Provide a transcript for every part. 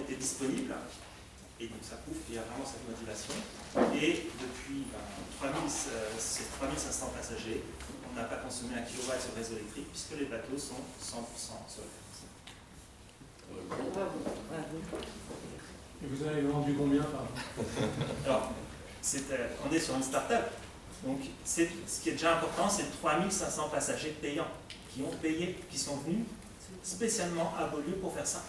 était disponible. Et donc ça prouve qu'il y a vraiment cette motivation. Et depuis ces 3500 passagers, on n'a pas consommé 1 kW sur le réseau électrique puisque les bateaux sont 100% solaires. Et vous avez vendu combien par Alors, on est sur une start-up. Donc, ce qui est déjà important, c'est 3500 passagers payants qui ont payé, qui sont venus spécialement à Beaulieu pour faire ça.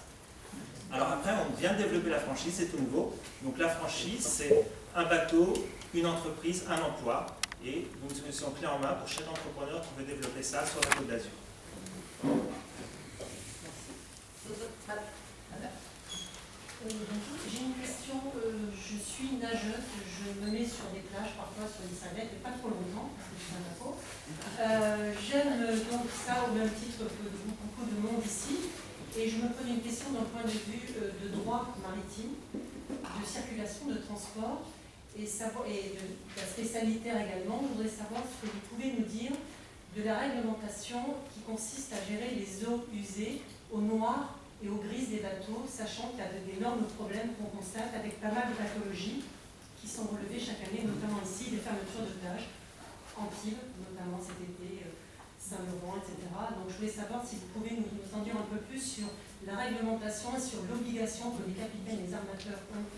Alors après, on vient de développer la franchise, c'est tout nouveau. Donc la franchise, c'est un bateau, une entreprise, un emploi, et une solution clé en main pour chaque entrepreneur qui veut développer ça sur la Côte d'Azur. J'ai une question, je suis nageuse, je me mets sur des plages, parfois sur des sallettes, mais pas trop longtemps, parce que je suis un bateau. J'aime donc ça au même titre que beaucoup de monde ici, et je me pose une question d'un point de vue de droit maritime, de circulation, de transport, et d'aspect sanitaire également. Je voudrais savoir ce que vous pouvez nous dire de la réglementation qui consiste à gérer les eaux usées au noir et aux grises des bateaux, sachant qu'il y a d'énormes problèmes qu'on constate avec pas mal de pathologies qui sont relevées chaque année, notamment ici, des fermetures de plages, Antibes, notamment cet été, Saint-Laurent, etc. Donc je voulais savoir si vous pouvez nous en dire un peu plus sur la réglementation et sur l'obligation que les capitaines et les armateurs ont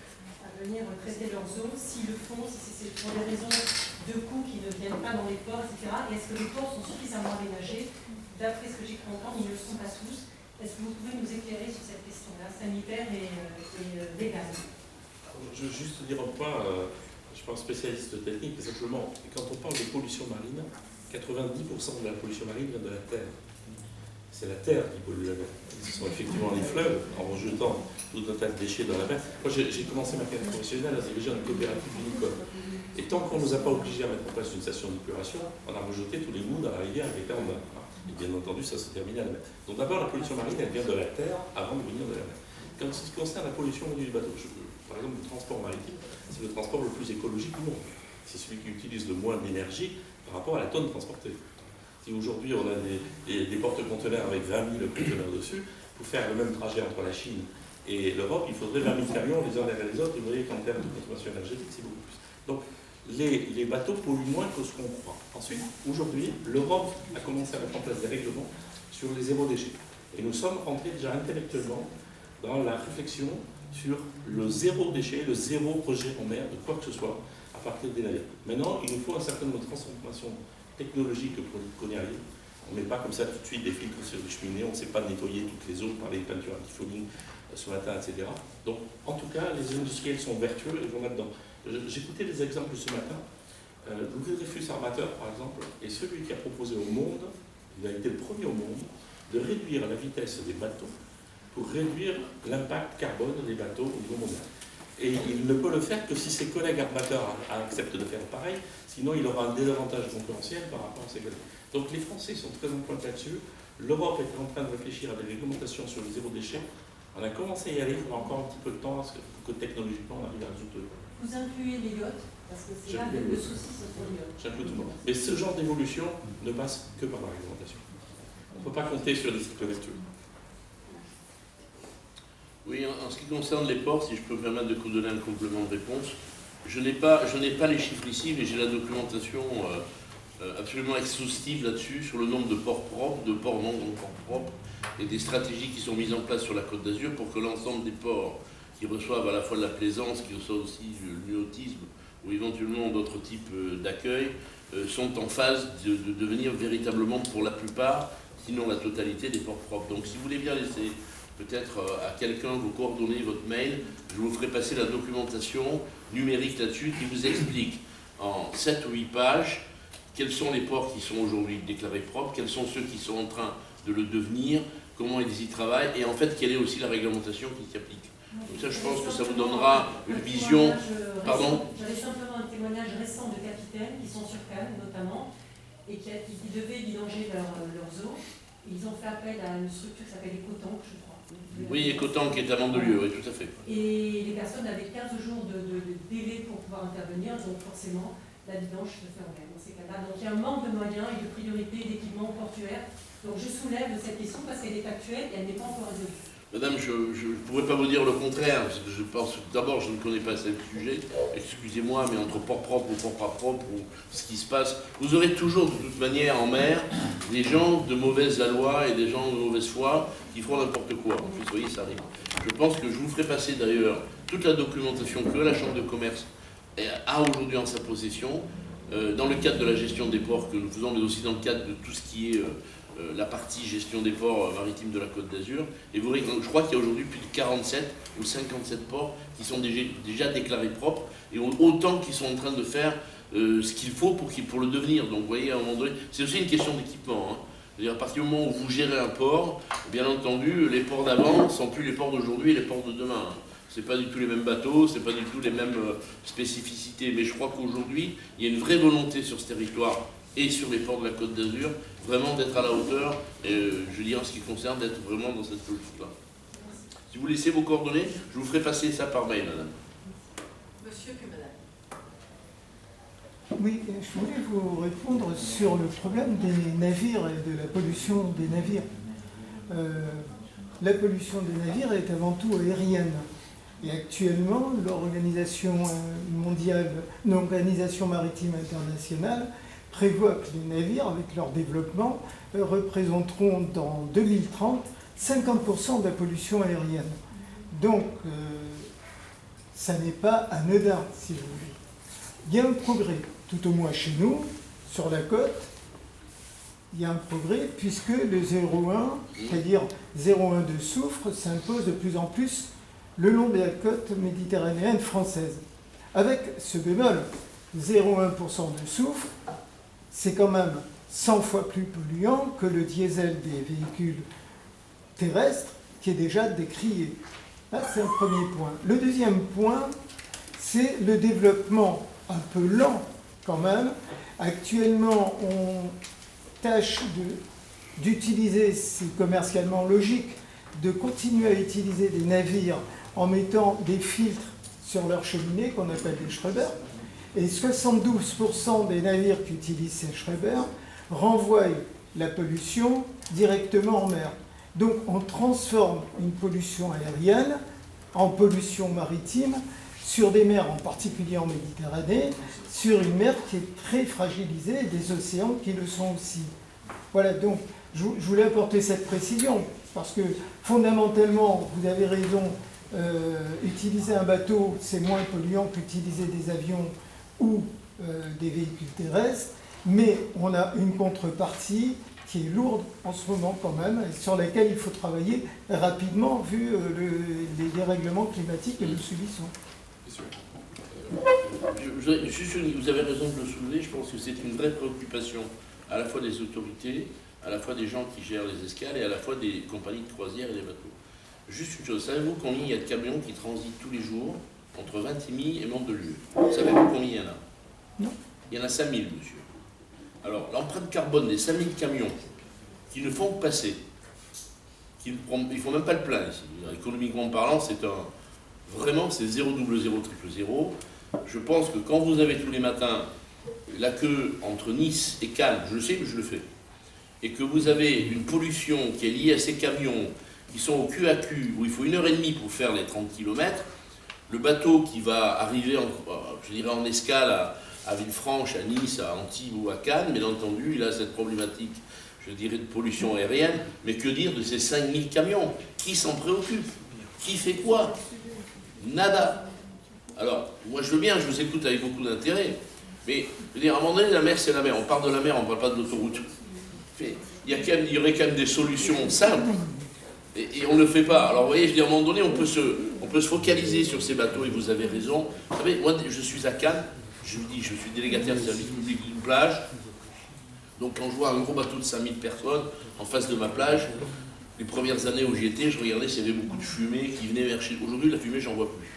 à venir traiter leurs eaux, s'ils le font, si c'est pour des raisons de coûts qui ne viennent pas dans les ports, etc. Et est-ce que les ports sont suffisamment aménagés? D'après ce que j'ai cru entendre, ils ne le sont pas tous. Est-ce que vous pouvez nous éclairer sur cette question-là, sanitaire et légale? Je veux juste dire un point, je ne suis pas un spécialiste technique, mais simplement, quand on parle de pollution marine, 90% de la pollution marine vient de la terre. C'est la terre qui pollue la mer. Ce sont effectivement les fleuves, en rejetant tout un tas de déchets dans la mer. Moi, j'ai commencé ma carrière professionnelle à diriger une coopérative vinicole. Et tant qu'on ne nous a pas obligés à mettre en place une station d'épuration, on a rejeté tous les moules dans la rivière qui était en bas. Et bien entendu, ça se termine à la mer. Donc d'abord, la pollution marine, elle vient de la terre avant de venir de la mer. Quand ce qui concerne la pollution du bateau, par exemple, le transport maritime, c'est le transport le plus écologique du monde. C'est celui qui utilise le moins d'énergie par rapport à la tonne transportée. Si aujourd'hui on a des porte-conteneurs avec 20 000 conteneurs dessus, pour faire le même trajet entre la Chine et l'Europe, il faudrait 20 000 camions les uns derrière les autres. Et vous voyez qu'en termes de consommation énergétique, c'est beaucoup plus. Donc les bateaux polluent moins que ce qu'on croit. Ensuite, aujourd'hui, l'Europe a commencé à mettre en place des règlements sur les zéro déchets. Et nous sommes rentrés déjà intellectuellement dans la réflexion sur le zéro déchet, le zéro projet en mer de quoi que ce soit à partir des navires. Maintenant, il nous faut un certain nombre de transformations technologiques pour qu'on y arrive. On ne met pas comme ça tout de suite des filtres sur les cheminées, on ne sait pas nettoyer toutes les eaux par les peintures anti-fouling sur la terre, etc. Donc, en tout cas, les industriels sont vertueux et vont là-dedans. J'écoutais des exemples ce matin. Le Dreyfus Armateur, par exemple, est celui qui a proposé au monde, il a été le premier au monde, de réduire la vitesse des bateaux pour réduire l'impact carbone des bateaux au niveau mondial. Et il ne peut le faire que si ses collègues armateurs acceptent de faire pareil, sinon il aura un désavantage concurrentiel par rapport à ses collègues. Donc les Français sont très en pointe là-dessus. L'Europe est en train de réfléchir à des réglementations sur le zéro déchet. On a commencé à y aller, il faudra encore un petit peu de temps pour que technologiquement on arrive à résoudre. Vous incluez les yachts, parce que c'est là le souci, c'est pour les yachts. J'inclus tout le monde. Mais ce genre d'évolution ne passe que par la réglementation. On ne peut pas compter sur des cycles vertueux. Oui, en ce qui concerne les ports, si je peux me permettre de vous donner un complément de réponse, je n'ai pas les chiffres ici, mais j'ai la documentation absolument exhaustive là-dessus, sur le nombre de ports propres, de ports non ports propres, et des stratégies qui sont mises en place sur la Côte d'Azur pour que l'ensemble des ports qui reçoivent à la fois de la plaisance, qui reçoivent aussi le nautisme, ou éventuellement d'autres types d'accueil, sont en phase de devenir véritablement, pour la plupart, sinon la totalité, des ports propres. Donc si vous voulez bien laisser peut-être à quelqu'un vous coordonner votre mail, je vous ferai passer la documentation numérique là-dessus qui vous explique en 7 ou 8 pages quels sont les ports qui sont aujourd'hui déclarés propres, quels sont ceux qui sont en train de le devenir, comment ils y travaillent, et en fait quelle est aussi la réglementation qui s'y applique. Donc ça, je pense que ça vous donnera une vision. Pardon ? J'avais simplement un témoignage récent de capitaines qui sont sur Cannes notamment, et qui devaient vidanger leurs eaux. Ils ont fait appel à une structure qui s'appelle Ecotank, je crois. Oui, Ecotank qui est à Mandelieu, oui, tout à fait. Et les personnes avaient 15 jours de délai pour pouvoir intervenir, donc forcément, la vidange se fait en même dans ces cas-là. Donc il y a un manque de moyens et de priorité d'équipements portuaires. Donc je soulève cette question parce qu'elle est actuelle et elle n'est pas encore résolue. Madame, je ne pourrais pas vous dire le contraire, parce que je pense, d'abord, je ne connais pas ce sujet, excusez-moi, mais entre port propre ou port pas propre, ou ce qui se passe, vous aurez toujours, de toute manière, en mer, des gens de mauvaise aloi et des gens de mauvaise foi qui feront n'importe quoi. Vous voyez, ça arrive. Je pense que je vous ferai passer, d'ailleurs, toute la documentation que la Chambre de commerce a aujourd'hui en sa possession, dans le cadre de la gestion des ports que nous faisons, mais aussi dans le cadre de tout ce qui est la partie gestion des ports maritimes de la Côte d'Azur. Et vous verrez, je crois qu'il y a aujourd'hui plus de 47 ou 57 ports qui sont déjà déclarés propres, et autant qui sont en train de faire ce qu'il faut pour le devenir. Donc vous voyez, à un moment donné, c'est aussi une question d'équipement. Hein. C'est-à-dire, à partir du moment où vous gérez un port, bien entendu, les ports d'avant ne sont plus les ports d'aujourd'hui et les ports de demain. Hein. Ce n'est pas du tout les mêmes bateaux, ce n'est pas du tout les mêmes spécificités. Mais je crois qu'aujourd'hui, il y a une vraie volonté sur ce territoire et sur les ports de la Côte d'Azur, vraiment d'être à la hauteur, je dirais en ce qui concerne, d'être vraiment dans cette politique-là. Si vous laissez vos coordonnées, je vous ferai passer ça par mail, madame. Monsieur puis madame. Oui, je voulais vous répondre sur le problème des navires et de la pollution des navires. La pollution des navires est avant tout aérienne. Et actuellement, l'Organisation mondiale, l'Organisation maritime internationale prévoit que les navires, avec leur développement, représenteront dans 2030 50% de la pollution aérienne. Donc, ça n'est pas anodin, si vous voulez. Il y a un progrès, tout au moins chez nous, sur la côte, il y a un progrès puisque le 0,1, c'est-à-dire 0,1 de soufre, s'impose de plus en plus le long de la côte méditerranéenne française. Avec ce bémol, 0,1% de soufre, c'est quand même 100 fois plus polluant que le diesel des véhicules terrestres qui est déjà décrié. Là, c'est un premier point. Le deuxième point, c'est le développement un peu lent quand même. Actuellement, on tâche d'utiliser, c'est commercialement logique, de continuer à utiliser des navires en mettant des filtres sur leur cheminée qu'on appelle des Schreber. Et 72% des navires qui utilisent ces Schreber renvoient la pollution directement en mer. Donc on transforme une pollution aérienne en pollution maritime sur des mers, en particulier en Méditerranée, sur une mer qui est très fragilisée et des océans qui le sont aussi. Voilà, donc je voulais apporter cette précision, parce que fondamentalement, vous avez raison, utiliser un bateau, c'est moins polluant qu'utiliser des avions ou des véhicules terrestres, mais on a une contrepartie qui est lourde en ce moment quand même, et sur laquelle il faut travailler rapidement vu les dérèglements climatiques que nous subissons. Vous avez raison de le soulever, je pense que c'est une vraie préoccupation à la fois des autorités, à la fois des gens qui gèrent les escales et à la fois des compagnies de croisière et des bateaux. Juste une chose, savez-vous combien il y a de camions qui transitent tous les jours entre Vintimille et Mandelieu? Savez-vous combien il y en a? Non. Il y en a 5000, monsieur. Alors, l'empreinte carbone des 5000 camions qui ne font que passer, ils ne font même pas le plein ici. Économiquement parlant, vraiment, c'est 0000000. Je pense que quand vous avez tous les matins la queue entre Nice et Cannes, je le sais, mais je le fais, et que vous avez une pollution qui est liée à ces camions qui sont au cul à cul, où il faut 1h30 pour faire les 30 km, le bateau qui va arriver, je dirais, en escale à Villefranche, à Nice, à Antibes ou à Cannes, bien entendu, il a cette problématique, je dirais, de pollution aérienne, mais que dire de ces 5000 camions? Qui s'en préoccupe? Qui fait quoi? Nada. Alors, moi je veux bien, je vous écoute avec beaucoup d'intérêt, mais je veux dire, à un moment donné, la mer c'est la mer, on part de la mer, on ne parle pas de l'autoroute. Il y aurait quand même des solutions simples, et on ne le fait pas. Alors vous voyez, je dis, à un moment donné, on peut se focaliser sur ces bateaux, et vous avez raison. Vous savez, moi je suis à Cannes, je vous dis, je suis délégataire de service public d'une plage, donc quand je vois un gros bateau de 5000 personnes en face de ma plage, les premières années où j'y étais, je regardais s'il y avait beaucoup de fumée qui venait vers chez... Aujourd'hui, la fumée, j'en vois plus.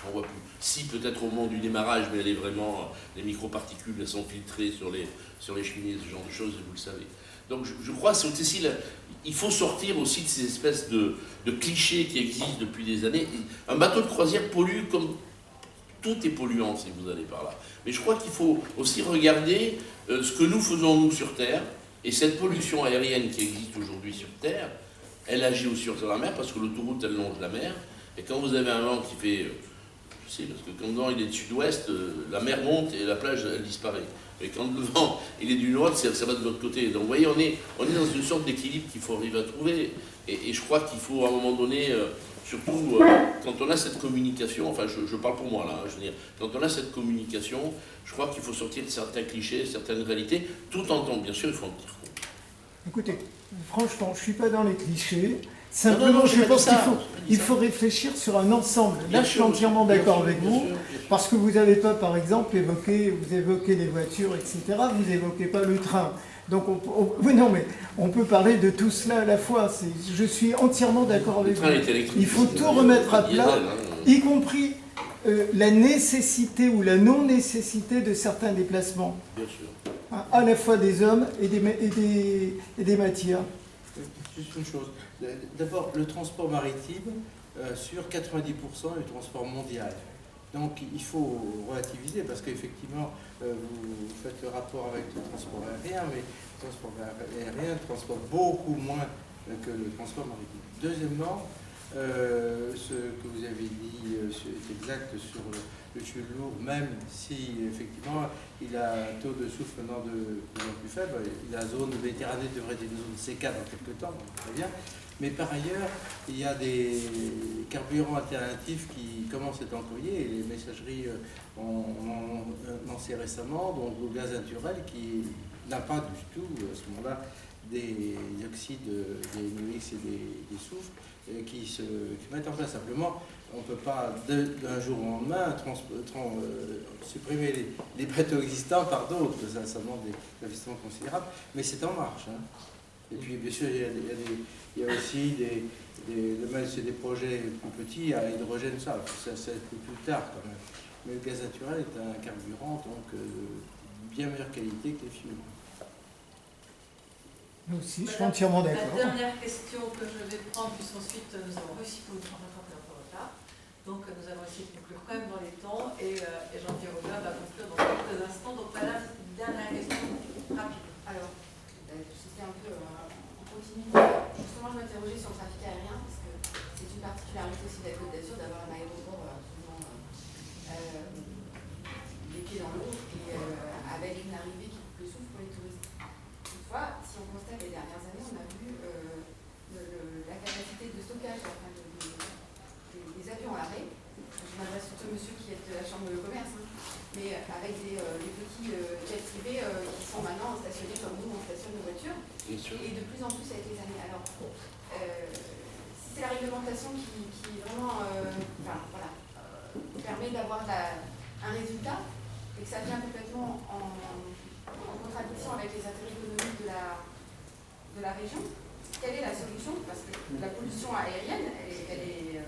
J'en vois plus. Si, peut-être au moment du démarrage, mais elle est vraiment... Les microparticules, elles sont filtrées sur les cheminées, ce genre de choses, vous le savez. Donc, je crois que c'est aussi... Il faut sortir aussi de ces espèces de clichés qui existent depuis des années. Un bateau de croisière pollue comme... Tout est polluant, si vous allez par là. Mais je crois qu'il faut aussi regarder ce que nous faisons, nous, sur Terre, et cette pollution aérienne qui existe aujourd'hui sur Terre, elle agit aussi sur la mer parce que l'autoroute elle longe la mer. Et quand vous avez un vent qui fait, je sais, parce que quand le vent il est de sud-ouest, la mer monte et la plage elle disparaît. Et quand le vent il est du nord, ça va de l'autre côté. Donc vous voyez, on est dans une sorte d'équilibre qu'il faut arriver à trouver. Et je crois qu'il faut à un moment donné, surtout quand on a cette communication, enfin je parle pour moi là, je veux dire, quand on a cette communication, je crois qu'il faut sortir de certains clichés, certaines réalités, tout en temps, bien sûr, il faut en tenir compte. Écoutez, franchement, je ne suis pas dans les clichés. Simplement, je pense qu'il faut réfléchir sur un ensemble. Là, je suis entièrement d'accord avec vous, parce que vous n'avez pas, par exemple, vous évoquez les voitures, etc. Vous n'évoquez pas le train. Donc, oui, non, mais on peut parler de tout cela à la fois. Je suis entièrement d'accord avec vous. Il faut tout remettre à plat, y compris la nécessité ou la non-nécessité de certains déplacements. Bien sûr. À la fois des hommes et des matières. Juste une chose. D'abord, le transport maritime, sur 90% est le transport mondial. Donc il faut relativiser parce qu'effectivement, vous faites le rapport avec le transport aérien, mais le transport aérien transporte beaucoup moins que le transport maritime. Deuxièmement, ce que vous avez dit est exact sur le fuel lourd, même si effectivement il a un taux de souffle maintenant de plus en plus faible. La zone Méditerranée devrait être une zone CK dans quelques temps, donc très bien. Mais par ailleurs, il y a des carburants alternatifs qui commencent à être employés et les messageries ont lancé récemment, donc le gaz naturel qui n'a pas du tout à ce moment-là des oxydes, des NOx et des soufres qui se mettent en place. Simplement, on ne peut pas d'un jour au lendemain supprimer les bateaux existants par d'autres, ça demande des investissements considérables, mais c'est en marche. Hein. Et puis bien sûr, il y a aussi c'est des projets plus petits à hydrogène, ça plus tard quand même. Mais le gaz naturel est un carburant donc bien meilleure qualité que les fuels. Nous aussi, je suis entièrement d'accord. La dernière question que je vais prendre, puisqu'ensuite nous avons réussi pour nous rattraper un peu en retard. Donc nous allons essayer de conclure quand même dans les temps et Jean-Pierre Audin va conclure dans quelques instants. Donc voilà, dernière question rapide. Alors, c'était un peu en continuité. Justement, je m'interrogeais sur le trafic aérien, parce que c'est une particularité aussi de la Côte d'Azur d'avoir un aéroport absolument les pieds dans l'eau et avec une arrivée qui coupe le souffle pour les touristes. Toutefois, si on constate les dernières années, on a vu la capacité de stockage des avions à l'arrêt. Je m'adresse surtout au monsieur qui est de la Chambre de commerce, hein, mais avec des petits jets privés qui sont maintenant stationnés comme nous, on stationne nos voitures, et de plus en plus avec les années. Alors, si c'est la réglementation qui vraiment permet d'avoir un résultat, et que ça vient complètement en contradiction avec les intérêts économiques de la région, quelle est la solution? Parce que la pollution aérienne, elle est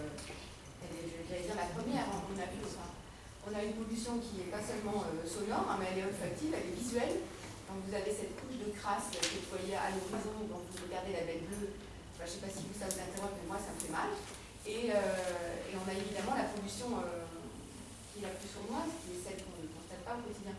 j'allais dire la première. On a une pollution qui n'est pas seulement sonore, hein, mais elle est olfactive, elle est visuelle. Donc vous avez cette couche de crasse que vous voyez à l'horizon, donc vous regardez la belle bleue. Enfin, je ne sais pas si vous, ça vous interroge, mais moi ça me fait mal. Et on a évidemment la pollution qui est la plus sournoise, qui est celle qu'on ne constate pas au quotidien.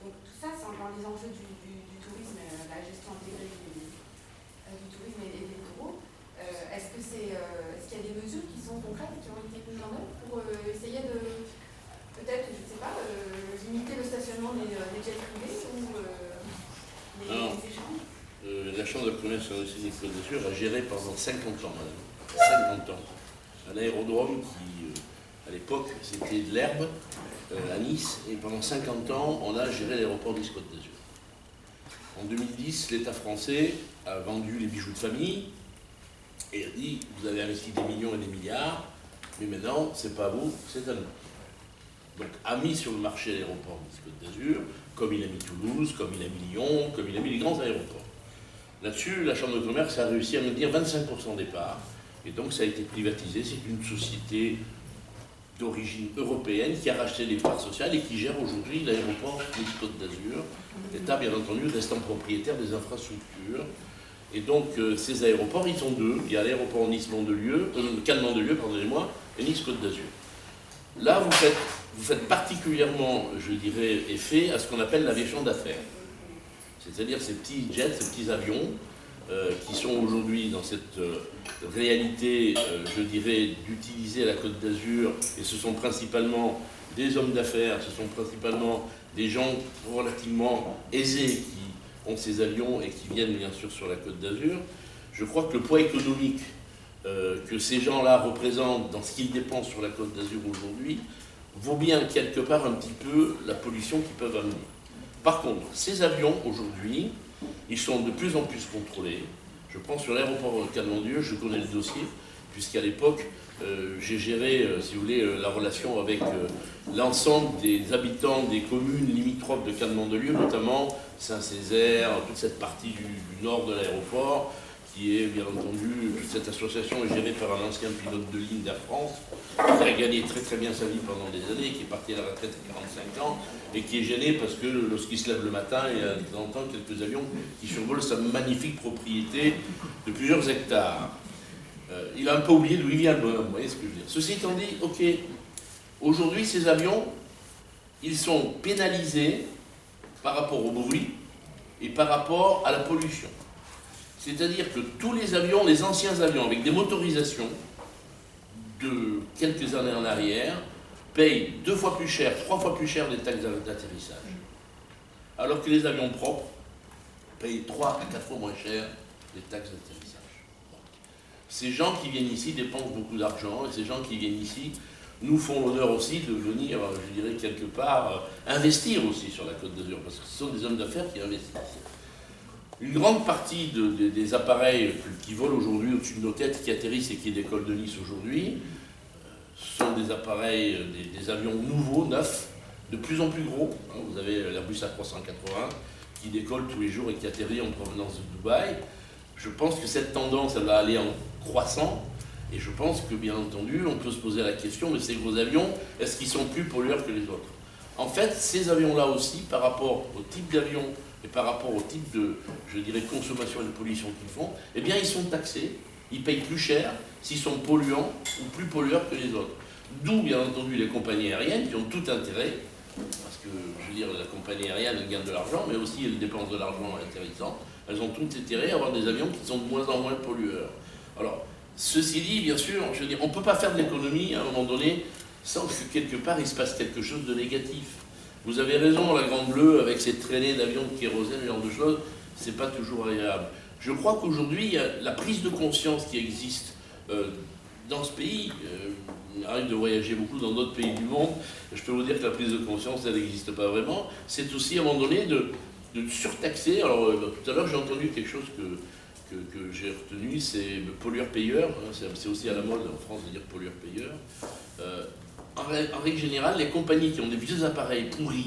Donc tout ça, c'est dans les enjeux du tourisme, la gestion intégrée du tourisme et des littoraux. Est-ce qu'il y a des mesures qui sont concrètes, qui ont été mises en œuvre pour essayer de, peut-être, je ne sais pas, limiter le stationnement des jets privés ou les échanges? La Chambre de commerce de Côte d'Azur a géré pendant 50 ans, madame, 50 ans, un aérodrome qui, à l'époque, c'était de l'herbe à Nice, et pendant 50 ans, on a géré l'aéroport Nice-Côte d'Azur. En 2010, l'État français a vendu les bijoux de famille et a dit, vous avez investi des millions et des milliards, mais maintenant, c'est pas à vous, c'est à nous. Donc, a mis sur le marché l'aéroport Nice-Côte d'Azur, comme il a mis Toulouse, comme il a mis Lyon, comme il a mis les grands aéroports. Là-dessus, la Chambre de commerce a réussi à maintenir 25% des parts, et donc ça a été privatisé. C'est une société d'origine européenne qui a racheté les parts sociales et qui gère aujourd'hui l'aéroport Nice-Côte d'Azur. L'État, bien entendu, restant propriétaire des infrastructures. Et donc, ces aéroports, ils sont deux. Il y a l'aéroport Cannes-Mandelieu, pardonnez-moi, et Nice-Côte d'Azur. Là, vous faites particulièrement, je dirais, effet à ce qu'on appelle l'aviation d'affaires. C'est-à-dire ces petits jets, ces petits avions qui sont aujourd'hui dans cette réalité, je dirais, d'utiliser la Côte d'Azur, et ce sont principalement des hommes d'affaires, ce sont principalement des gens relativement aisés qui ont ces avions et qui viennent bien sûr sur la Côte d'Azur. Je crois que le poids économique que ces gens-là représentent dans ce qu'ils dépensent sur la Côte d'Azur aujourd'hui vaut bien quelque part un petit peu la pollution qu'ils peuvent amener. Par contre, ces avions aujourd'hui, ils sont de plus en plus contrôlés. Je prends sur l'aéroport de Canet-en-Dieu, je connais le dossier, puisqu'à l'époque, j'ai géré, si vous voulez, la relation avec l'ensemble des habitants des communes limitrophes de Canet-en-Dieu, notamment Saint-Césaire, toute cette partie du nord de l'aéroport, qui est bien entendu, toute cette association est gérée par un ancien pilote de ligne d'Air France, qui a gagné très très bien sa vie pendant des années, qui est parti à la retraite à 45 ans, et qui est gêné parce que lorsqu'il se lève le matin, il y a de temps en temps quelques avions qui survolent sa magnifique propriété de plusieurs hectares. Il a un peu oublié d'où il vient le bonhomme, vous voyez ce que je veux dire. Ceci étant dit, ok, aujourd'hui ces avions, ils sont pénalisés par rapport au bruit et par rapport à la pollution. C'est-à-dire que tous les avions, les anciens avions avec des motorisations de quelques années en arrière, payent 2 fois plus cher, 3 fois plus cher les taxes d'atterrissage. Alors que les avions propres payent 3 à 4 fois moins cher les taxes d'atterrissage. Ces gens qui viennent ici dépensent beaucoup d'argent, et ces gens qui viennent ici nous font l'honneur aussi de venir, je dirais, quelque part, investir aussi sur la Côte d'Azur, parce que ce sont des hommes d'affaires qui investissent. Une grande partie des appareils qui volent aujourd'hui au-dessus de nos têtes, qui atterrissent et qui décollent de Nice aujourd'hui, sont des appareils, des avions nouveaux, neufs, de plus en plus gros. Vous avez l'Airbus A380 qui décolle tous les jours et qui atterrit en provenance de Dubaï. Je pense que cette tendance, elle va aller en croissant. Et je pense que, bien entendu, on peut se poser la question de ces gros avions, est-ce qu'ils sont plus pollueurs que les autres? En fait, ces avions-là aussi, par rapport au type d'avion et par rapport au type de, je dirais, consommation et de pollution qu'ils font, eh bien, ils sont taxés, ils payent plus cher s'ils sont polluants ou plus pollueurs que les autres. D'où, bien entendu, les compagnies aériennes qui ont tout intérêt, parce que, je veux dire, la compagnie aérienne, elle gagne de l'argent, mais aussi elle dépense de l'argent en atterrissant, elles ont tout intérêt à avoir des avions qui sont de moins en moins pollueurs. Alors, ceci dit, bien sûr, je veux dire, on ne peut pas faire de l'économie à un moment donné sans que quelque part il se passe quelque chose de négatif. Vous avez raison, la Grande Bleue, avec ses traînées d'avions de kérosène, ce genre de choses, c'est pas toujours agréable. Je crois qu'aujourd'hui, il y a la prise de conscience qui existe dans ce pays. Il arrive de voyager beaucoup dans d'autres pays du monde. Je peux vous dire que la prise de conscience, elle n'existe pas vraiment. C'est aussi à un moment donné de surtaxer. Alors, tout à l'heure, j'ai entendu quelque chose que j'ai retenu, c'est le pollueur-payeur. C'est aussi à la mode en France de dire pollueur-payeur. En règle générale, les compagnies qui ont des vieux appareils pourris,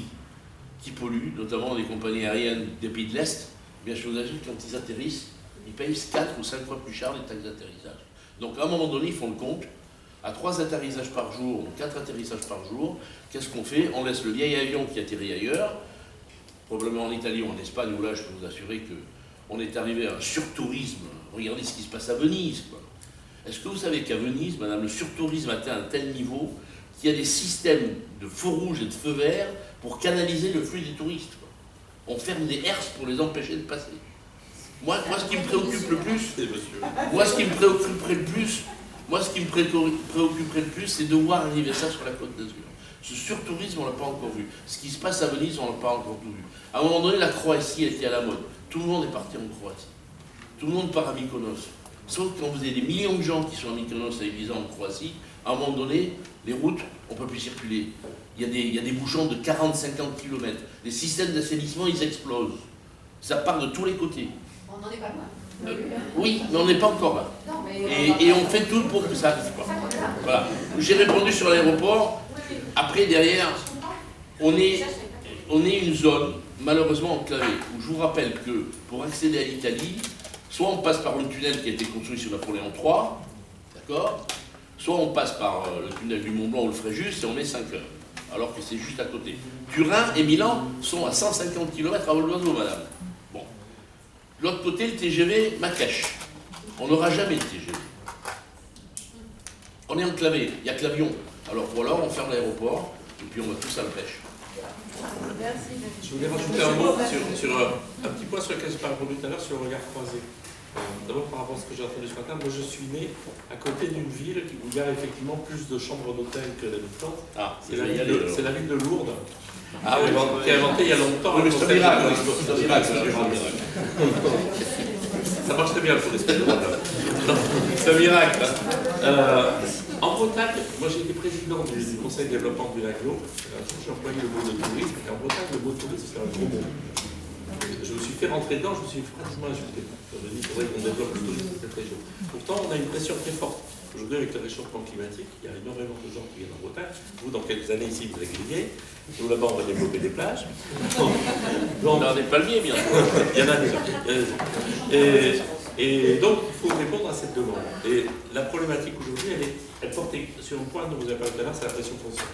qui polluent, notamment les compagnies aériennes des pays de l'Est, bien je vous assure que quand ils atterrissent, ils payent 4 ou 5 fois plus cher les taxes d'atterrissage. Donc à un moment donné, ils font le compte. À 3 atterrissages par jour, ou 4 atterrissages par jour, qu'est-ce qu'on fait? On laisse le vieil avion qui atterrit ailleurs, probablement en Italie ou en Espagne, où là, je peux vous assurer qu'on est arrivé à un surtourisme. Regardez ce qui se passe à Venise, quoi. Est-ce que vous savez qu'à Venise, madame, le surtourisme atteint un tel niveau qu'il y a des systèmes de feux rouges et de feux verts pour canaliser le flux des touristes, quoi. On ferme des herses pour les empêcher de passer. Moi, ce qui me préoccupe le plus, c'est de voir arriver ça sur la Côte d'Azur. Ce surtourisme, on ne l'a pas encore vu. Ce qui se passe à Venise, on ne l'a pas encore tout vu. À un moment donné, la Croatie était à la mode. Tout le monde est parti en Croatie. Tout le monde part à Mykonos. Sauf que quand vous avez des millions de gens qui sont à Mykonos à Ibiza en Croatie, à un moment donné, les routes, on ne peut plus circuler. Il y a des bouchons de 40-50 km. Les systèmes d'assainissement, ils explosent. Ça part de tous les côtés. On n'en est pas loin. Oui, mais on n'est pas encore là. Non, mais Et on fait tout pour que ça arrive pas. Voilà. J'ai répondu sur l'aéroport. Après, derrière, on est une zone malheureusement enclavée. Où je vous rappelle que pour accéder à l'Italie, soit on passe par un tunnel qui a été construit sur Napoléon III, d'accord, soit on passe par le tunnel du Mont Blanc ou le Fréjus et on met 5 heures, alors que c'est juste à côté. Turin et Milan sont à 150 km à vol d'oiseau, madame. Bon. De l'autre côté, le TGV Marrakech. On n'aura jamais le TGV. On est enclavé, il n'y a que l'avion. Alors voilà, on ferme l'aéroport et puis on va tous à la pêche. Merci. Je voulais rajouter un mot sur un petit point sur lequel je parle tout à l'heure, sur le regard croisé. D'abord, par rapport à ce que j'ai entendu ce matin, moi je suis né à côté d'une ville où il y a effectivement plus de chambres d'hôtel que d'habitants. Ah, C'est la ville de Lourdes. Ah oui, qui a inventé il y a longtemps. Oui, mais c'est un miracle. C'est un miracle. Ça marche très bien pour les Espagnols. C'est un miracle. En Bretagne, moi j'ai été président du conseil de développement du Laglo. J'ai employé le mot de tourisme. Et en Bretagne, le mot tourisme, c'est un gros mot. Je me suis fait rentrer dedans, je me suis pratiquement insulté. Je me dis qu'il faudrait qu'on développe le tourisme dans cette région. Pourtant, on a une pression très forte. Aujourd'hui, avec le réchauffement climatique, il y a énormément de gens qui viennent en Bretagne. Vous, dans quelques années, ici, vous allez griller. Nous, là-bas, on va développer des plages. On a des palmiers, bien sûr. Il y en a déjà. Et donc, il faut répondre à cette demande. Et la problématique aujourd'hui, elle porte sur un point dont vous avez parlé tout à l'heure, c'est la pression foncière.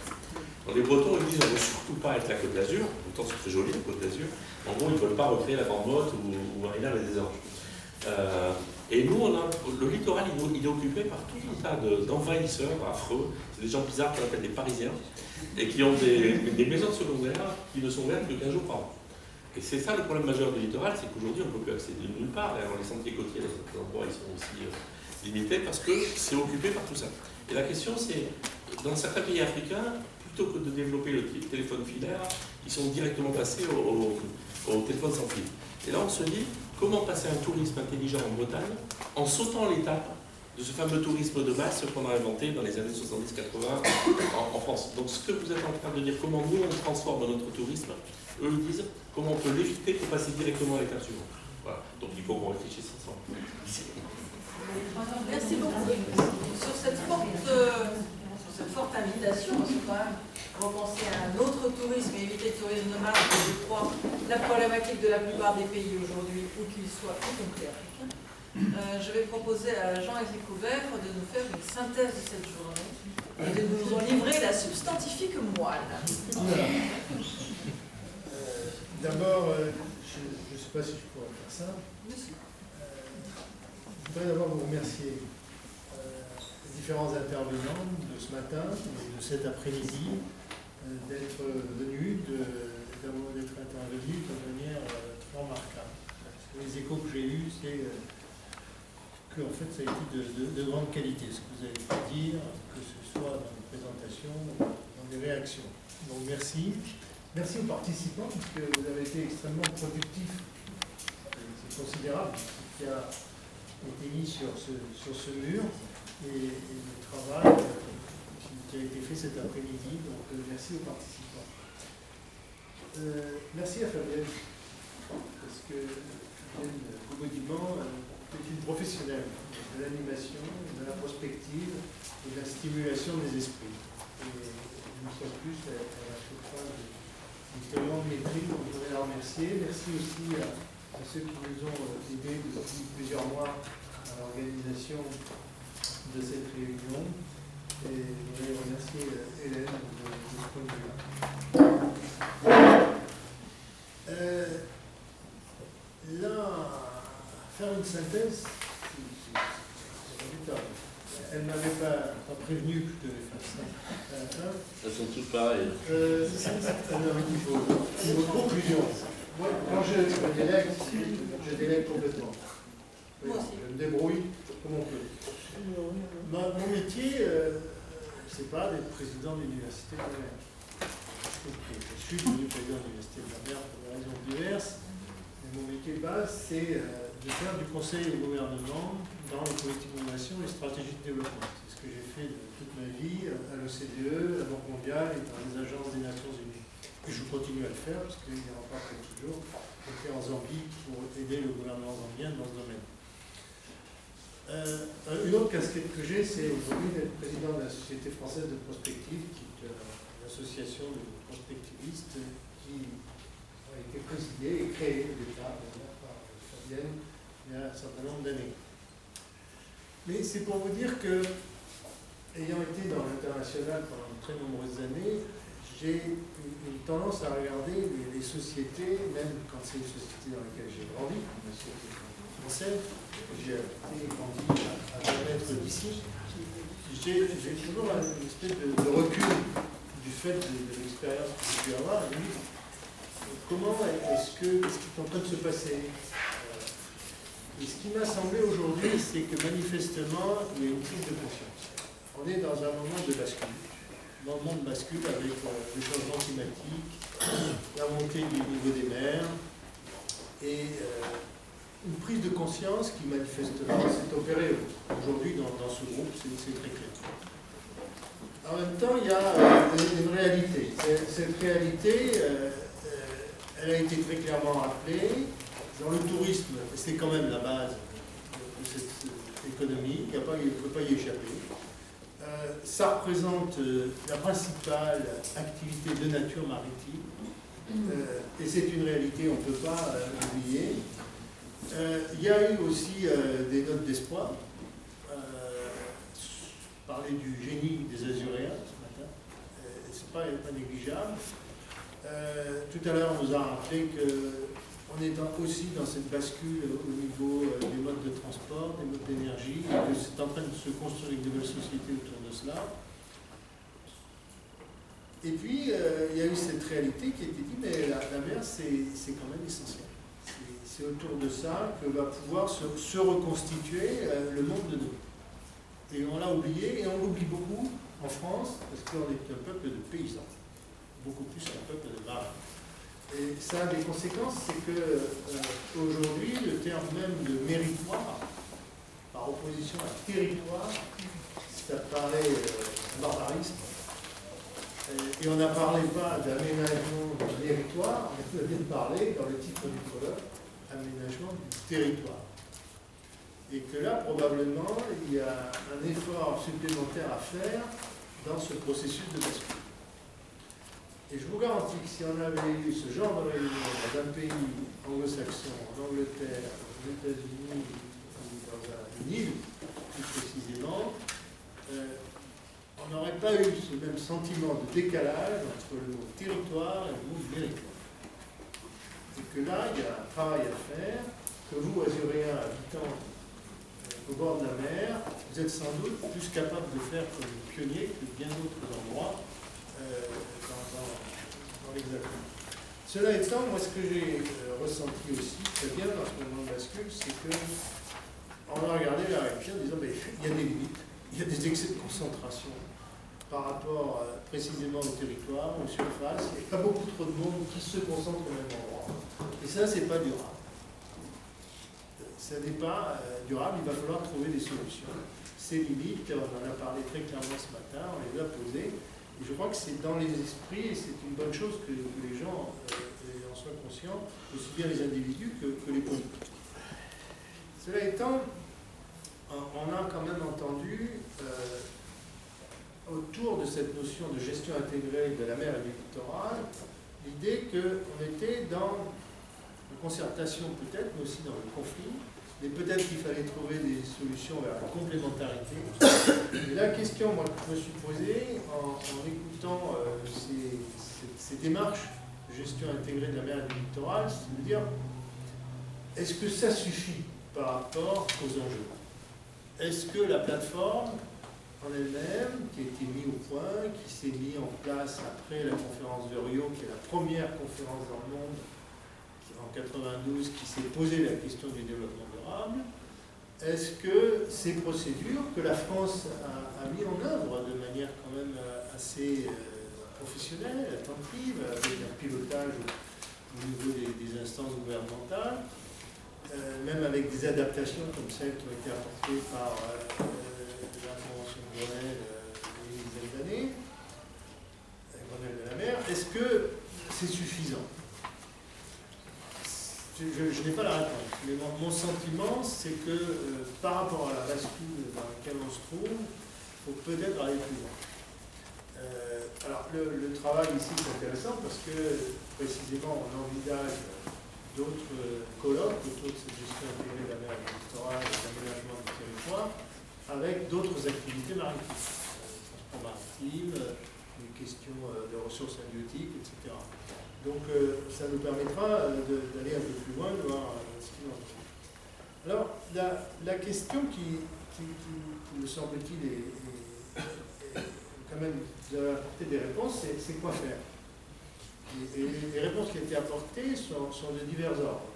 Alors, les Bretons, ils disent on ne veut surtout pas être la Côte d'Azur, pourtant c'est très joli la Côte d'Azur. En gros, ils ne veulent pas recréer la Grande Motte ou Marina et des Anges. Et nous, le littoral, il est occupé par tout un tas d'envahisseurs affreux. C'est des gens bizarres qu'on appelle des Parisiens, et qui ont des maisons secondaires qui ne sont ouvertes que 15 jours par an. Et c'est ça le problème majeur du littoral, c'est qu'aujourd'hui, on ne peut plus accéder nulle part. Et alors, les sentiers côtiers, à certains endroits, ils sont aussi limités parce que c'est occupé par tout ça. Et la question, c'est, dans certains pays africains, plutôt que de développer le téléphone filaire, ils sont directement passés au téléphone sans fil. Et là, on se dit, comment passer un tourisme intelligent en Bretagne en sautant l'étape de ce fameux tourisme de masse qu'on a inventé dans les années 70-80 en France. Donc, ce que vous êtes en train de dire, comment nous, on transforme notre tourisme, eux ils disent, comment on peut l'éviter pour passer directement à l'étape suivante. Voilà. Donc, il faut qu'on réfléchisse ensemble. Merci beaucoup. Sur cette forte invitation, on peut quand même repenser à un autre tourisme et éviter le tourisme de masse, je crois, la problématique de la plupart des pays aujourd'hui, où qu'ils soient, y compris africains. Je vais proposer à Jean-Yves Couvert de nous faire une synthèse de cette journée et de nous en livrer la substantifique moelle. D'abord, je ne sais pas si je pourrais faire ça. Je voudrais d'abord vous remercier les différents intervenants de ce matin et de cet après-midi d'être venus, d'être intervenus de manière très remarquable. Parce que les échos que j'ai eus, c'est que en fait, ça a été de grande qualité, ce que vous avez pu dire, que ce soit dans les présentations ou dans les réactions. Donc merci. Merci aux participants, parce que vous avez été extrêmement productifs. C'est considérable ce qui a été mis sur ce mur et le travail qui a été fait cet après-midi. Donc merci aux participants. Merci à Fabienne, parce que Fabienne Goubaudiman est une professionnelle de l'animation, de la prospective et de la stimulation des esprits. Et une fois de plus, elle a fait preuve une très grande maîtrise, donc je voudrais la remercier. Merci aussi à ceux qui nous ont aidés depuis plusieurs mois à l'organisation de cette réunion. Et je voudrais remercier Hélène de ce point de vue-là. Là, faire une synthèse, c'est redoutable. Elle ne m'avait pas prévenu que je devais faire ça. Elles sont toutes pareilles. Une conclusion. Moi, quand je délègue complètement. Moi aussi. Je me débrouille comme on peut. Mon métier, c'est pas d'être président de l'université de la mer. Je suis devenu président de l'université de la mer pour des raisons diverses. Mais mon métier de base, c'est de faire du conseil au gouvernement dans les politiques d'innovation et les stratégies de développement. C'est ce que j'ai fait de toute ma vie à l'OCDE, à la Banque mondiale et dans les agences des Nations Unies. Et je continue à le faire parce qu'il n'y aura pas pour toujours. J'étais en Zambie pour aider le gouvernement zambien dans ce domaine. Une autre casquette que j'ai, c'est aujourd'hui d'être président de la Société française de prospective, qui est une association de prospectivistes qui a été présidée et créée au départ par Fabienne il y a un certain nombre d'années. Mais c'est pour vous dire que, ayant été dans l'international pendant de très nombreuses années, j'ai une tendance à regarder les sociétés, même quand c'est une société dans laquelle j'ai grandi, une société française, j'ai grandi à 20 mètres d'ici, j'ai toujours une espèce de recul du fait de l'expérience que j'ai pu avoir. Et comment est-ce qui est en train de se passer? Et ce qui m'a semblé aujourd'hui, c'est que manifestement, il y a une prise de conscience. On est dans un moment de bascule. Dans le monde bascule avec le changement climatique, la montée du niveau des mers, et une prise de conscience qui manifestement s'est opérée aujourd'hui dans ce groupe, c'est très clair. En même temps, il y a une réalité. Cette réalité, elle a été très clairement rappelée. Dans le tourisme, c'est quand même la base de cette économie, il ne peut pas y échapper. Ça représente la principale activité de nature maritime, et c'est une réalité, on ne peut pas l'oublier. Il y a eu aussi des notes d'espoir. Parler du génie des Azuréens ce matin, c'est pas négligeable. Tout à l'heure, on nous a rappelé qu'on est aussi dans cette bascule au niveau des modes de transport, des modes d'énergie, et que c'est en train de se construire une nouvelle société autour de cela. Et puis, il y a eu cette réalité qui a été dit, mais la mer, c'est quand même essentiel. C'est autour de ça que va pouvoir se reconstituer le monde de nous. Et on l'a oublié, et on l'oublie beaucoup en France, parce qu'on est un peuple de paysans, beaucoup plus qu'un peuple de marins. Et ça a des conséquences, c'est que aujourd'hui, le terme même de méritoire, par opposition à territoire, ça paraît un barbarisme. Et on n'a parlé pas d'aménagement du territoire, on a bien parlé dans le titre du colloque, aménagement du territoire. Et que là, probablement, il y a un effort supplémentaire à faire dans ce processus de bascule. Et je vous garantis que si on avait eu ce genre de réunion dans un pays anglo-saxon, en Angleterre, aux États-Unis, ou dans une île, plus précisément, on n'aurait pas eu ce même sentiment de décalage entre le mot territoire et le mot méritoire. Et que là, il y a un travail à faire, que vous, Azuréens, habitants au bord de la mer, vous êtes sans doute plus capable de faire comme les pionniers que bien d'autres endroits dans l'Hexagone. Cela étant, moi ce que j'ai ressenti aussi très bien dans ce moment de bascule, c'est qu'on a regardé la réalité en disant mais il y a des limites, il y a des excès de concentration par rapport précisément au territoire, aux surfaces, il n'y a pas beaucoup trop de monde qui se concentre au même endroit. Et ça, c'est pas durable. Ça n'est pas durable, il va falloir trouver des solutions. Ces limites, on en a parlé très clairement ce matin, on les a posées, et je crois que c'est dans les esprits, et c'est une bonne chose que les gens en soient conscients, aussi bien les individus que les politiques. Cela étant, on a quand même entendu, autour de cette notion de gestion intégrée de la mer et du littoral, l'idée qu'on était dans la concertation peut-être, mais aussi dans le conflit, mais peut-être qu'il fallait trouver des solutions vers la complémentarité. Et la question moi, que je me suis posée en écoutant ces démarches de gestion intégrée de la mer et du littoral, c'est de dire, est-ce que ça suffit par rapport aux enjeux? Est-ce que la plateforme en elle-même, qui a été mise au point, qui s'est mise en place après la conférence de Rio, qui est la première conférence dans le monde, en 92, qui s'est posé la question du développement durable, est-ce que ces procédures que la France a mis en œuvre de manière quand même assez professionnelle, attentive, avec un pilotage au niveau des instances gouvernementales, même avec des adaptations comme celles qui ont été apportées par la Convention de Grenelle il y a une dizaine d'années, Grenelle de la mer, est-ce que c'est suffisant? Je n'ai pas la réponse, mais mon sentiment, c'est que par rapport à la bascule dans laquelle on se trouve, il faut peut-être aller plus loin. Alors, le travail ici est intéressant parce que, précisément, on envisage d'autres colloques autour de cette gestion intégrée de la mer et du littoral et de l'aménagement du territoire avec d'autres activités maritimes, transport maritime, les questions de ressources halieutiques, etc. Donc ça nous permettra d'aller un peu plus loin, de voir ce qu'il en est. Alors, la question qui me semble-t-il, est quand même, vous avez apporté des réponses, c'est quoi faire? Et les réponses qui ont été apportées sont de divers ordres.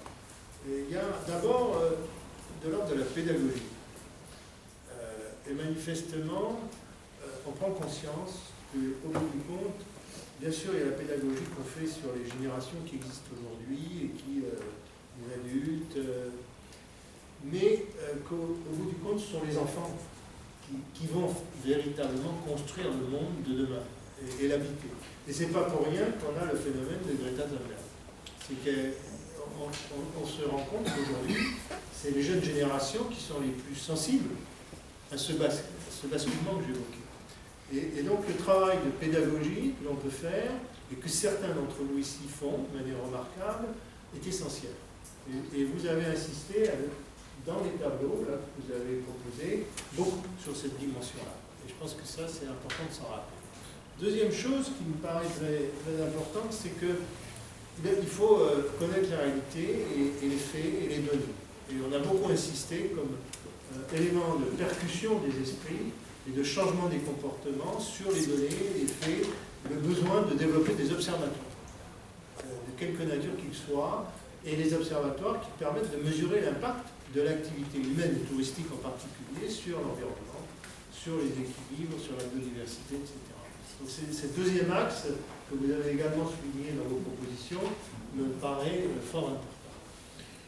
Et il y a d'abord de l'ordre de la pédagogie. Et manifestement, on prend conscience qu'au bout du compte, bien sûr, il y a la pédagogie qu'on fait sur les générations qui existent aujourd'hui et qui, les adultes, mais qu'au bout du compte, ce sont les enfants qui vont véritablement construire le monde de demain et l'habiter. Et c'est pas pour rien qu'on a le phénomène de Greta Thunberg. C'est qu'on se rend compte qu'aujourd'hui, c'est les jeunes générations qui sont les plus sensibles à ce basculement que j'évoquais. Et donc le travail de pédagogie que l'on peut faire, et que certains d'entre vous ici font de manière remarquable, est essentiel. Et vous avez insisté dans les tableaux là, que vous avez proposés beaucoup sur cette dimension-là. Et je pense que ça, c'est important de s'en rappeler. Deuxième chose qui me paraît très, très importante, c'est que il faut connaître la réalité et les faits et les données. Et on a beaucoup insisté comme élément de percussion des esprits et de changement des comportements sur les données, les faits, le besoin de développer des observatoires, de quelque nature qu'ils soient, et les observatoires qui permettent de mesurer l'impact de l'activité humaine et touristique en particulier sur l'environnement, sur les équilibres, sur la biodiversité, etc. Donc c'est ce deuxième axe que vous avez également souligné dans vos propositions me paraît fort important.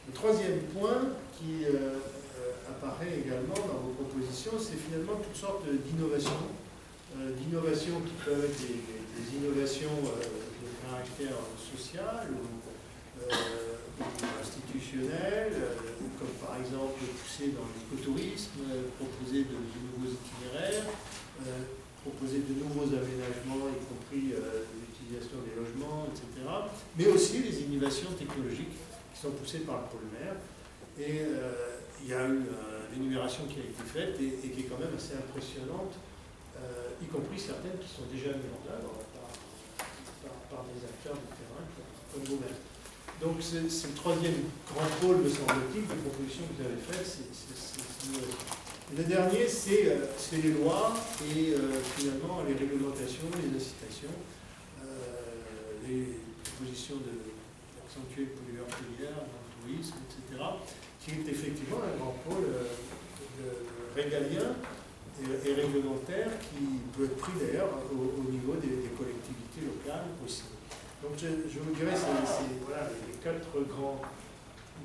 Le troisième point qui apparaît également dans vos propositions, c'est finalement toutes sortes d'innovations, d'innovations qui peuvent être des innovations de caractère social ou institutionnel, comme par exemple pousser dans l'écotourisme, proposer de nouveaux itinéraires, proposer de nouveaux aménagements, y compris l'utilisation des logements, etc. Mais aussi les innovations technologiques qui sont poussées par le polymère. Et il y a une énumération qui a été faite et qui est quand même assez impressionnante, y compris certaines qui sont déjà mises en œuvre par des acteurs du terrain comme vous-même. Donc c'est le troisième grand pôle, me semble-t-il, des propositions que vous avez faites. Le dernier, c'est les lois et finalement les réglementations, les incitations, les propositions d'accentuer le pollueur-payeur dans le tourisme, etc., qui est effectivement un grand pôle régalien et réglementaire qui peut être pris d'ailleurs au niveau des collectivités locales aussi. Donc je vous dirais, c'est voilà, les quatre grandes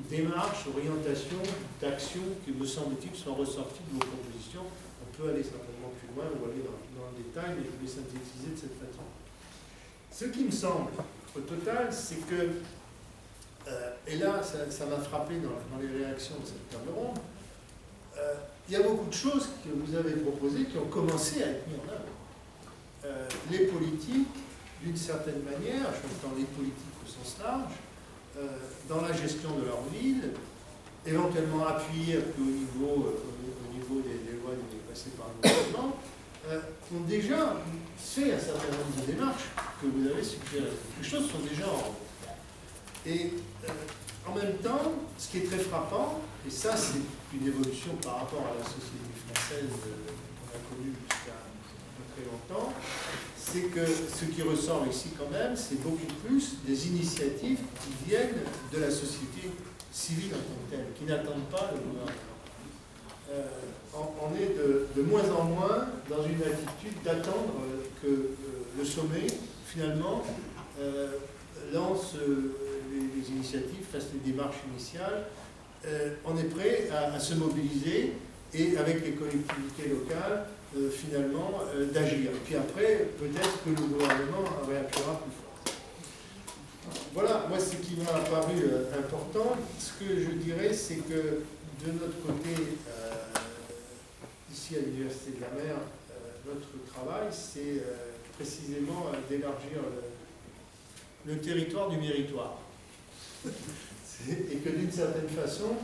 démarches, orientations, d'actions qui, me semble-t-il, sont ressorties de vos propositions. On peut aller certainement plus loin ou aller dans le détail, mais je vais synthétiser de cette façon. Ce qui me semble, au total, c'est que, et là, ça m'a frappé dans les réactions de cette table ronde, il y a beaucoup de choses que vous avez proposées qui ont commencé à être mises en œuvre. Les politiques, d'une certaine manière, je entends les politiques au sens large, dans la gestion de leur ville, éventuellement appuyées au niveau des lois passées par le gouvernement, ont déjà fait un certain nombre de démarches que vous avez suggérées. Les choses sont déjà en route. Et en même temps, ce qui est très frappant, et ça c'est une évolution par rapport à la société française qu'on a connue jusqu'à très longtemps, c'est que ce qui ressort ici quand même, c'est beaucoup plus des initiatives qui viennent de la société civile en tant que telle, qui n'attendent pas le gouvernement. On est de moins en moins dans une attitude d'attendre que le sommet, finalement, lance les initiatives, fasse les démarches initiales. On est prêt à se mobiliser et avec les collectivités locales, finalement, d'agir. Puis après, peut-être que le gouvernement réappuiera plus fort. Voilà, moi, ce qui m'a paru important. Ce que je dirais, c'est que de notre côté, ici à l'Université de la Mer, notre travail, c'est précisément d'élargir le territoire du méritoire. Et que d'une certaine façon,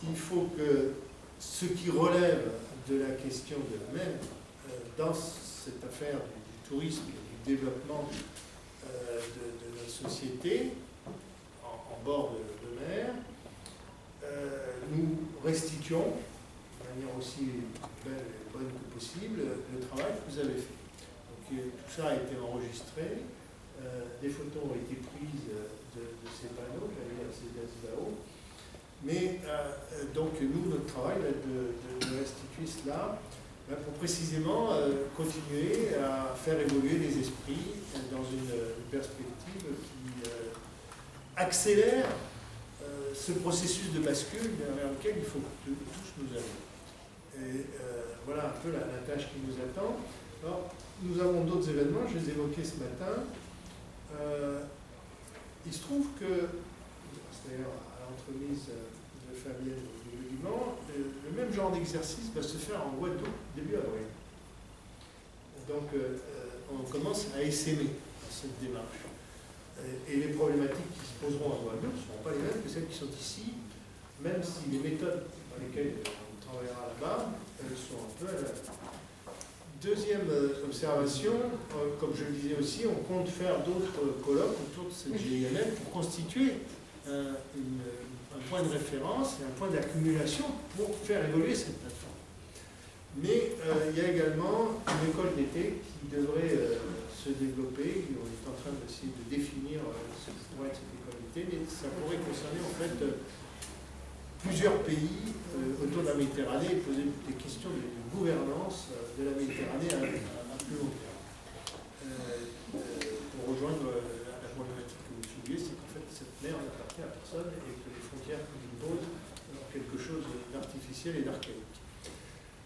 il faut que ce qui relève de la question de la mer, dans cette affaire du tourisme et du développement de notre société en bord de mer, nous restituons de manière aussi belle et bonne que possible le travail que vous avez fait. Donc, tout ça a été enregistré, des photos ont été prises de ces panneaux de la Université d'Asbao, Mais donc nous, notre travail va être de restituer cela pour précisément continuer à faire évoluer les esprits dans une perspective qui accélère ce processus de bascule vers lequel il faut que tous nous allions. Et voilà un peu la tâche qui nous attend. Alors, nous avons d'autres événements, je les ai évoqués ce matin. Il se trouve que, c'est d'ailleurs à l'entremise de Fabienne du Liban, le même genre d'exercice va se faire en Guadeloupe début avril. Donc on commence à essaimer dans cette démarche. Et les problématiques qui se poseront en Guadeloupe ne seront pas les mêmes que celles qui sont ici, même si les méthodes dans lesquelles on travaillera là-bas, elles sont un peu à la... Deuxième observation, comme je le disais aussi, on compte faire d'autres colloques autour de cette GIML pour constituer un point de référence et un point d'accumulation pour faire évoluer cette plateforme. Mais il y a également une école d'été qui devrait se développer. On est en train d'essayer de définir ce que pourrait être cette école d'été, mais ça pourrait concerner en fait plusieurs pays autour de la Méditerranée et poser des questions de gouvernance de la Méditerranée à plus long terme. Pour rejoindre la problématique que vous souliez, c'est qu'en fait cette mer n'appartient à personne et que les frontières que nous posent ont quelque chose d'artificiel et d'archaïque.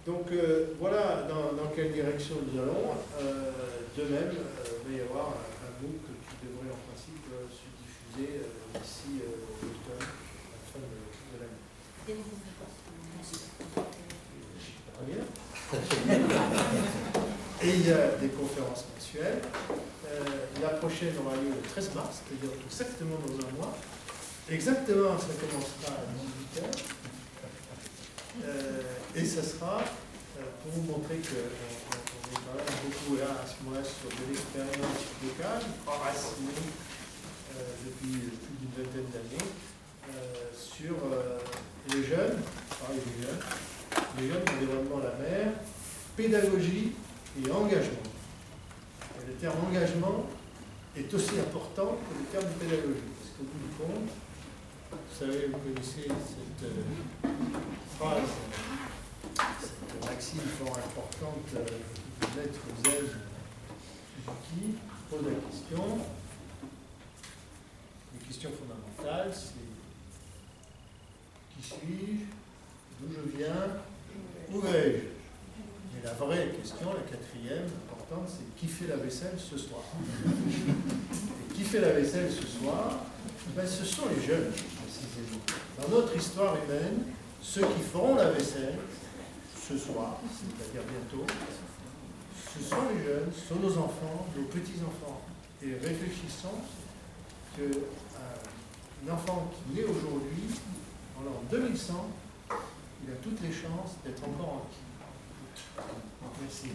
Donc voilà dans quelle direction nous allons. De même, il va y avoir un MOOC qui devrait en principe se diffuser d'ici l'automne, à la fin de l'année. Très bien. Et il y a des conférences mensuelles. La prochaine aura lieu le 13 mars, c'est-à-dire exactement dans un mois. Exactement, ça commencera à 18h. Et ça sera pour vous montrer qu'on est quand même beaucoup là à ce moment-là sur de l'expérience locale, enracinée depuis plus d'une vingtaine d'années, sur les jeunes, les jeunes pour le développement de la mer, pédagogie et engagement. Et le terme engagement est aussi important que le terme pédagogie, parce qu'au bout du compte, vous savez, vous connaissez cette phrase, cette maxime fort importante de maître Zen qui pose la question, une question fondamentale, c'est qui suis-je, d'où je viens, où vais-je? Mais la vraie question, la quatrième, importante, c'est qui fait la vaisselle ce soir? Et qui fait la vaisselle ce soir? Ben, ce sont les jeunes, précisément. Dans notre histoire humaine, ceux qui feront la vaisselle ce soir, c'est-à-dire bientôt, ce sont les jeunes, ce sont nos enfants, nos petits-enfants. Et réfléchissons qu'un enfant qui naît aujourd'hui, en l'an 2100, il a toutes les chances d'être encore en vie. Merci.